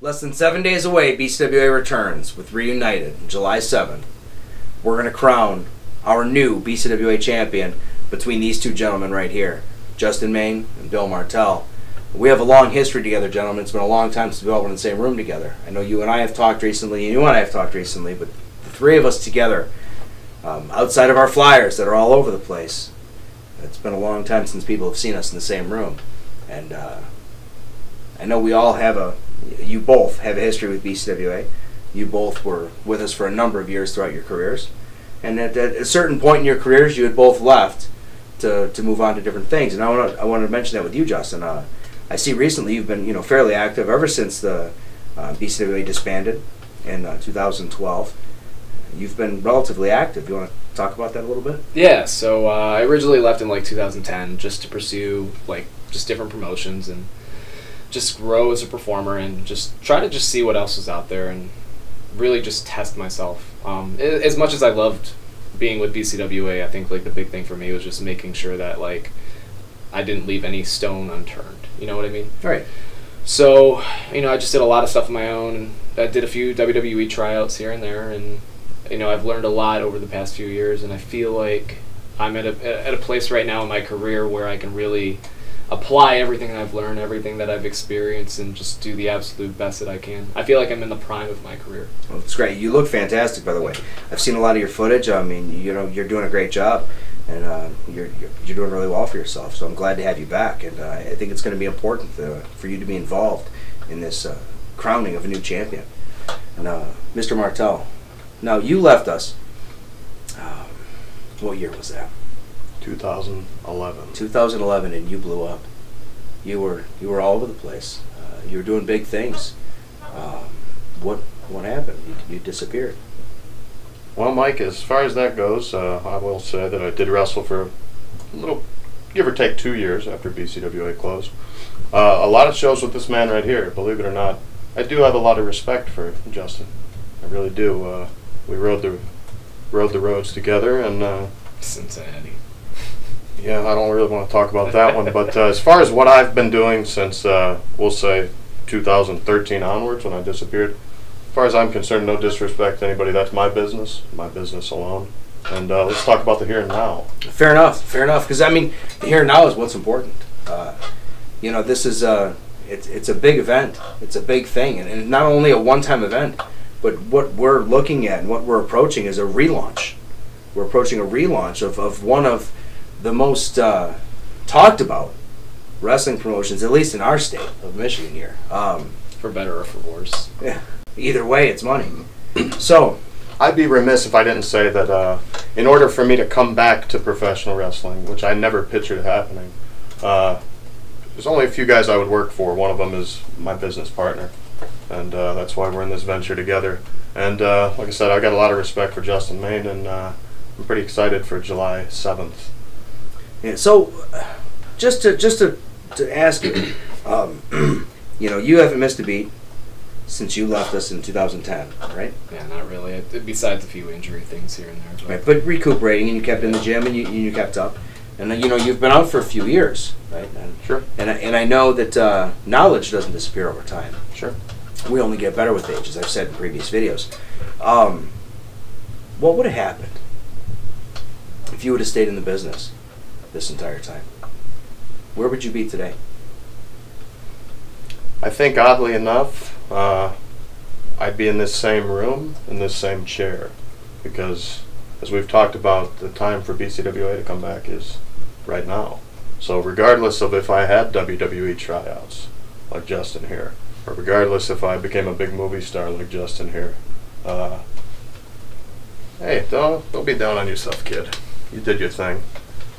Less than 7 days away, BCWA returns with Reunited on July 7th. We're going to crown our new BCWA champion between these two gentlemen right here, Justin Main and Bill Martell. We have a long history together, gentlemen. It's been a long time since we've all been in the same room together. I know you and I have talked recently, and you and I have talked recently, but the three of us together, outside of our flyers that are all over the place, it's been a long time since people have seen us in the same room. And I know we all have you both have a history with BCWA. You both were with us for a number of years throughout your careers. And at a certain point in your careers, you had both left to move on to different things. And I want to mention that with you, Justin. I see recently you've been fairly active ever since the BCWA disbanded in 2012. You've been relatively active. You want to talk about that a little bit? Yeah, so I originally left in 2010 just to pursue just different promotions and just grow as a performer and just try to see what else was out there and really just test myself. As much as I loved being with BCWA, I think the big thing for me was just making sure that I didn't leave any stone unturned. You know what I mean? Right. So, I just did a lot of stuff on my own, and I did a few WWE tryouts here and there, and I've learned a lot over the past few years, and I feel like I'm at a place right now in my career where I can really apply everything I've learned, everything that I've experienced, and just do the absolute best that I can. I feel like I'm in the prime of my career. Well, that's great. You look fantastic, by the way. I've seen a lot of your footage. I mean, you're doing a great job, and you're doing really well for yourself. So I'm glad to have you back, and I think it's going to be important for you to be involved in this crowning of a new champion. And Mr. Martell, now you left us. What year was that? 2011. 2011, and you blew up. You were all over the place. You were doing big things. What happened? You disappeared. Well, Mike, as far as that goes, I will say that I did wrestle for a little, give or take 2 years after BCWA closed. A lot of shows with this man right here, believe it or not. I do have a lot of respect for Justin. I really do. We rode the roads together, and Cincinnati. Yeah, I don't really want to talk about that one, but as far as what I've been doing since, we'll say, 2013 onwards when I disappeared, as far as I'm concerned, no disrespect to anybody, that's my business alone. And let's talk about the here and now. Fair enough, because I mean, the here and now is what's important. This is it's a big event, it's a big thing, and not only a one-time event, but what we're looking at and what we're approaching is a relaunch. We're approaching a relaunch of one of the most talked about wrestling promotions, at least in our state of Michigan here. For better or for worse. Yeah. Either way, it's money. So, I'd be remiss if I didn't say that in order for me to come back to professional wrestling, which I never pictured happening, there's only a few guys I would work for. One of them is my business partner, and that's why we're in this venture together. And like I said, I got a lot of respect for Justin Main, and I'm pretty excited for July 7th. Yeah, so just to ask you, you haven't missed a beat since you left us in 2010, right? Yeah, not really. Besides a few injury things here and there. But. Right, but recuperating, and you kept in the gym, and you kept up, and you've been out for a few years, right? And, sure. And I know that knowledge doesn't disappear over time. Sure. We only get better with age, as I've said in previous videos. What would have happened if you would have stayed in the business this entire time? Where would you be today? I think, oddly enough, I'd be in this same room, in this same chair, because as we've talked about, the time for BCWA to come back is right now. So regardless of if I had WWE tryouts like Justin here, or regardless if I became a big movie star like Justin here, hey, don't be down on yourself, kid. You did your thing.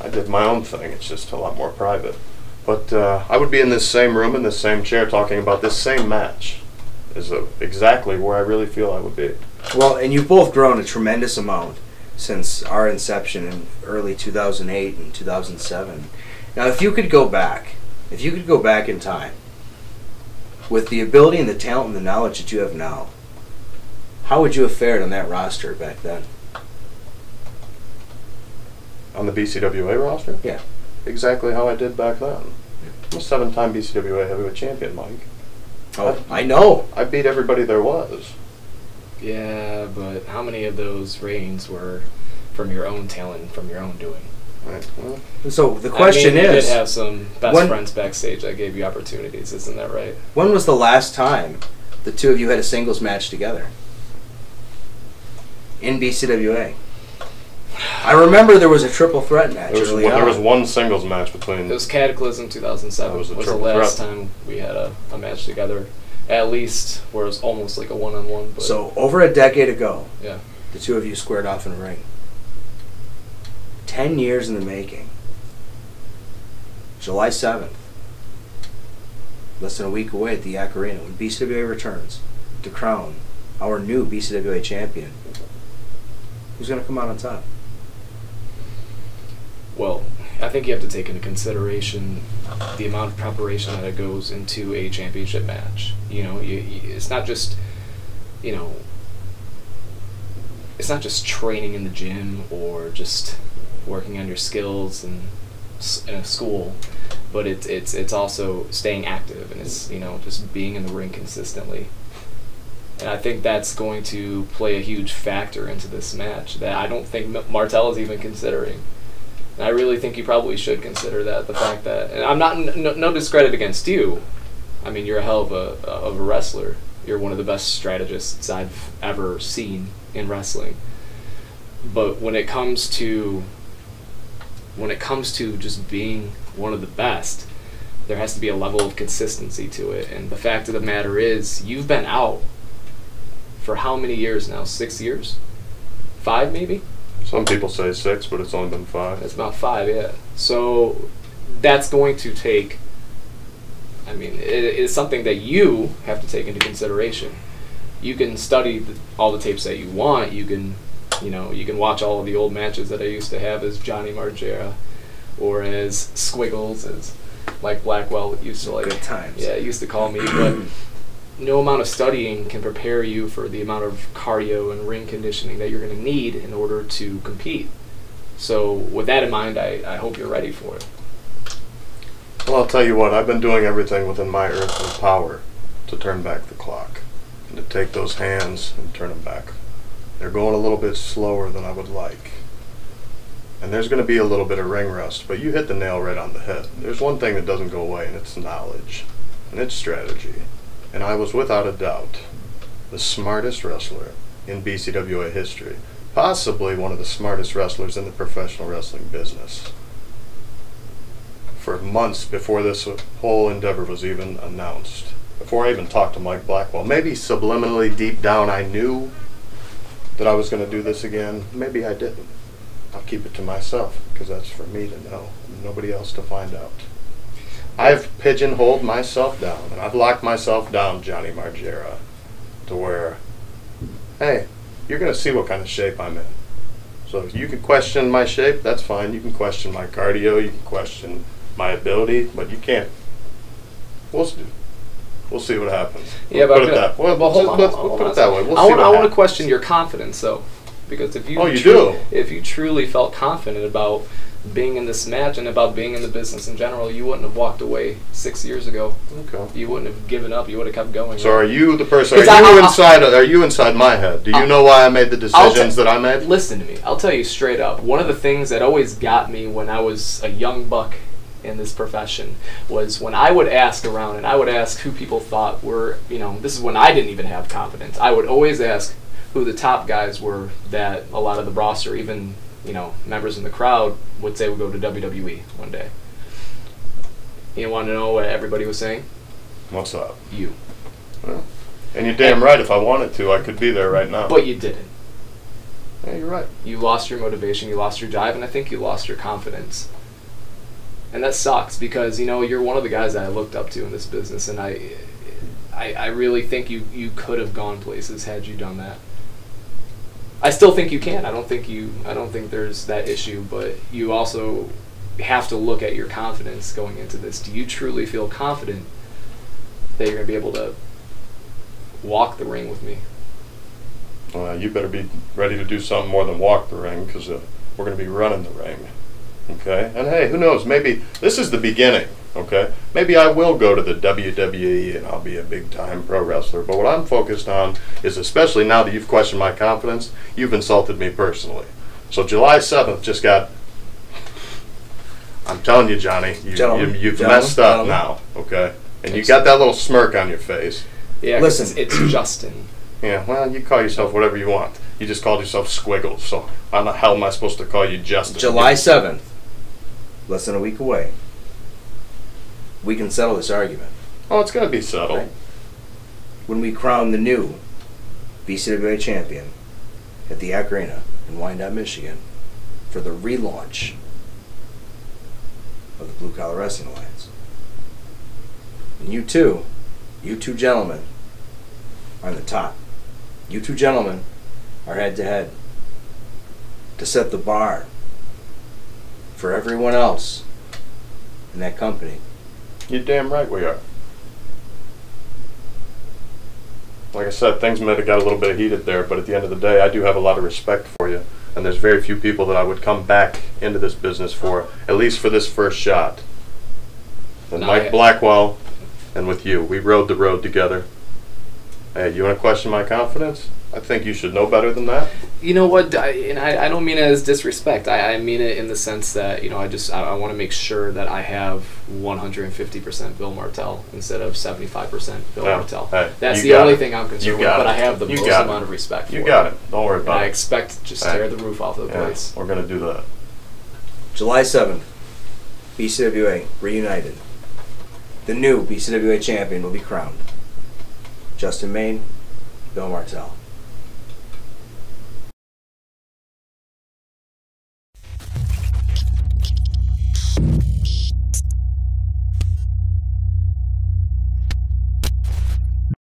I did my own thing. It's just a lot more private. But I would be in this same room, in this same chair, talking about this same match. Is exactly where I really feel I would be. Well, and you've both grown a tremendous amount since our inception in early 2008 and 2007. Now, if you could go back in time, with the ability and the talent and the knowledge that you have now, how would you have fared on that roster back then? On the BCWA roster? Yeah. Exactly how I did back then. I'm a 7-time BCWA heavyweight champion, Mike. Oh, I know. I beat everybody there was. Yeah, but how many of those reigns were from your own talent, from your own doing? Right. Well, So the question you is, did have some best friends backstage that gave you opportunities, isn't that right? when was the last time the two of you had a singles match together in BCWA? I remember there was a triple threat match early on. there was one singles match between. It was Cataclysm 2007. That was a was the triple last threat. time we had a match together, at least where it was almost like a one-on-one. But So over a decade ago, yeah, the two of you squared off in a ring. 10 years in the making. July 7th. Less than a week away at the Yak Arena when BCWA returns to crown our new BCWA champion. Who's going to come out on top? well, I think you have to take into consideration the amount of preparation that it goes into a championship match. You know, it's not just, you know, it's not just training in the gym or just working on your skills in a school, but it's also staying active, and it's, you know, just being in the ring consistently. And I think that's going to play a huge factor into this match that I don't think Martel is even considering. And I really think you probably should consider that, the fact that, and I'm not, no discredit against you. I mean, you're a hell of a wrestler. You're one of the best strategists I've ever seen in wrestling. But when it comes to just being one of the best, there has to be a level of consistency to it. And the fact of the matter is, you've been out for how many years now? 6 years? 5 maybe? Some people say 6, but it's only been 5. It's about 5, yeah. So that's going to take, I mean, it is something that you have to take into consideration. You can study all the tapes that you want. You can, you know, you can watch all of the old matches that I used to have as Johnny Margera or as Squiggles, as Mike Blackwell used to like. Good times. Yeah, used to call me, but no amount of studying can prepare you for the amount of cardio and ring conditioning that you're going to need in order to compete. So with that in mind, I hope you're ready for it. Well, I'll tell you what, I've been doing everything within my earthly power to turn back the clock and to take those hands and turn them back. They're going a little bit slower than I would like. And there's going to be a little bit of ring rust, but you hit the nail right on the head. There's one thing that doesn't go away, and it's knowledge, and it's strategy. And I was without a doubt the smartest wrestler in BCWA history, possibly one of the smartest wrestlers in the professional wrestling business. For months before this whole endeavor was even announced, before I even talked to Mike Blackwell, maybe subliminally deep down I knew that I was going to do this again. Maybe I didn't. I'll keep it to myself because that's for me to know, nobody else to find out. I've pigeonholed myself down, and I've locked myself down, Johnny Margera, to where, hey, you're going to see what kind of shape I'm in. So if you can question my shape, that's fine. You can question my cardio, you can question my ability, but you can't. We'll see what happens. Yeah, We'll but put it that way. hold on, We'll put it that way. We'll see I what want to happens. question your confidence, though, because if you do? if you truly felt confident about being in this match and about being in the business in general, you wouldn't have walked away 6 years ago. Okay. You wouldn't have given up. You would have kept going. So are you the person? 'Cause Are you inside my head? Do you know why I made the decisions that I made? Listen to me. I'll tell you straight up. One of the things that always got me when I was a young buck in this profession was when I would ask around and I would ask who people thought were, you know, this is when I didn't even have confidence. I would always ask who the top guys were that a lot of the roster, even, you know, members in the crowd would say would go to WWE one day. You want to know what everybody was saying? What's up? You. Well, and you're damn right. If I wanted to, I could be there right now. But you didn't. Yeah, you're right. You lost your motivation, you lost your drive, and I think you lost your confidence. And that sucks because, you know, you're one of the guys that I looked up to in this business, and I really think you could have gone places had you done that. I still think you can. I don't think there's that issue, but you also have to look at your confidence going into this. Do you truly feel confident that you're going to be able to walk the ring with me? You better be ready to do something more than walk the ring because we're going to be running the ring. Okay? And hey, who knows? Maybe this is the beginning. Okay? Maybe I will go to the WWE and I'll be a big-time pro wrestler. But what I'm focused on is, especially now that you've questioned my confidence, you've insulted me personally. So July 7th just got... I'm telling you, Johnny, you've messed up now, okay? And you got that little smirk on your face. Yeah, listen, it's Justin. Yeah, well, you call yourself whatever you want. You just called yourself Squiggles, so how the hell am I supposed to call you Justin? July 7th, less than a week away. We can settle this argument. Oh, it's going to be settled. Right? When we crown the new BCWA champion at the Arena in Wyandotte, Michigan, for the relaunch of the Blue Collar Wrestling Alliance. And you two gentlemen are on the top. You two gentlemen are head to head to set the bar for everyone else in that company. You're damn right we are. Like I said, things might have got a little bit heated there, but at the end of the day, I do have a lot of respect for you. And there's very few people that I would come back into this business for, at least for this first shot. And Mike Blackwell, and with you, we rode the road together. Hey, you want to question my confidence? I think you should know better than that. You know what? I don't mean it as disrespect. I mean it in the sense that, I want to make sure that I have 150% Bill Martell instead of 75% Bill Martell. Hey, that's the only thing I'm concerned with, but I have the most amount of respect for it. You got it. Don't worry about it. I expect to just tear the roof off of the place. We're going to do that. July 7th, BCWA Reunited. The new BCWA champion will be crowned. Justin Main, Bill Martell.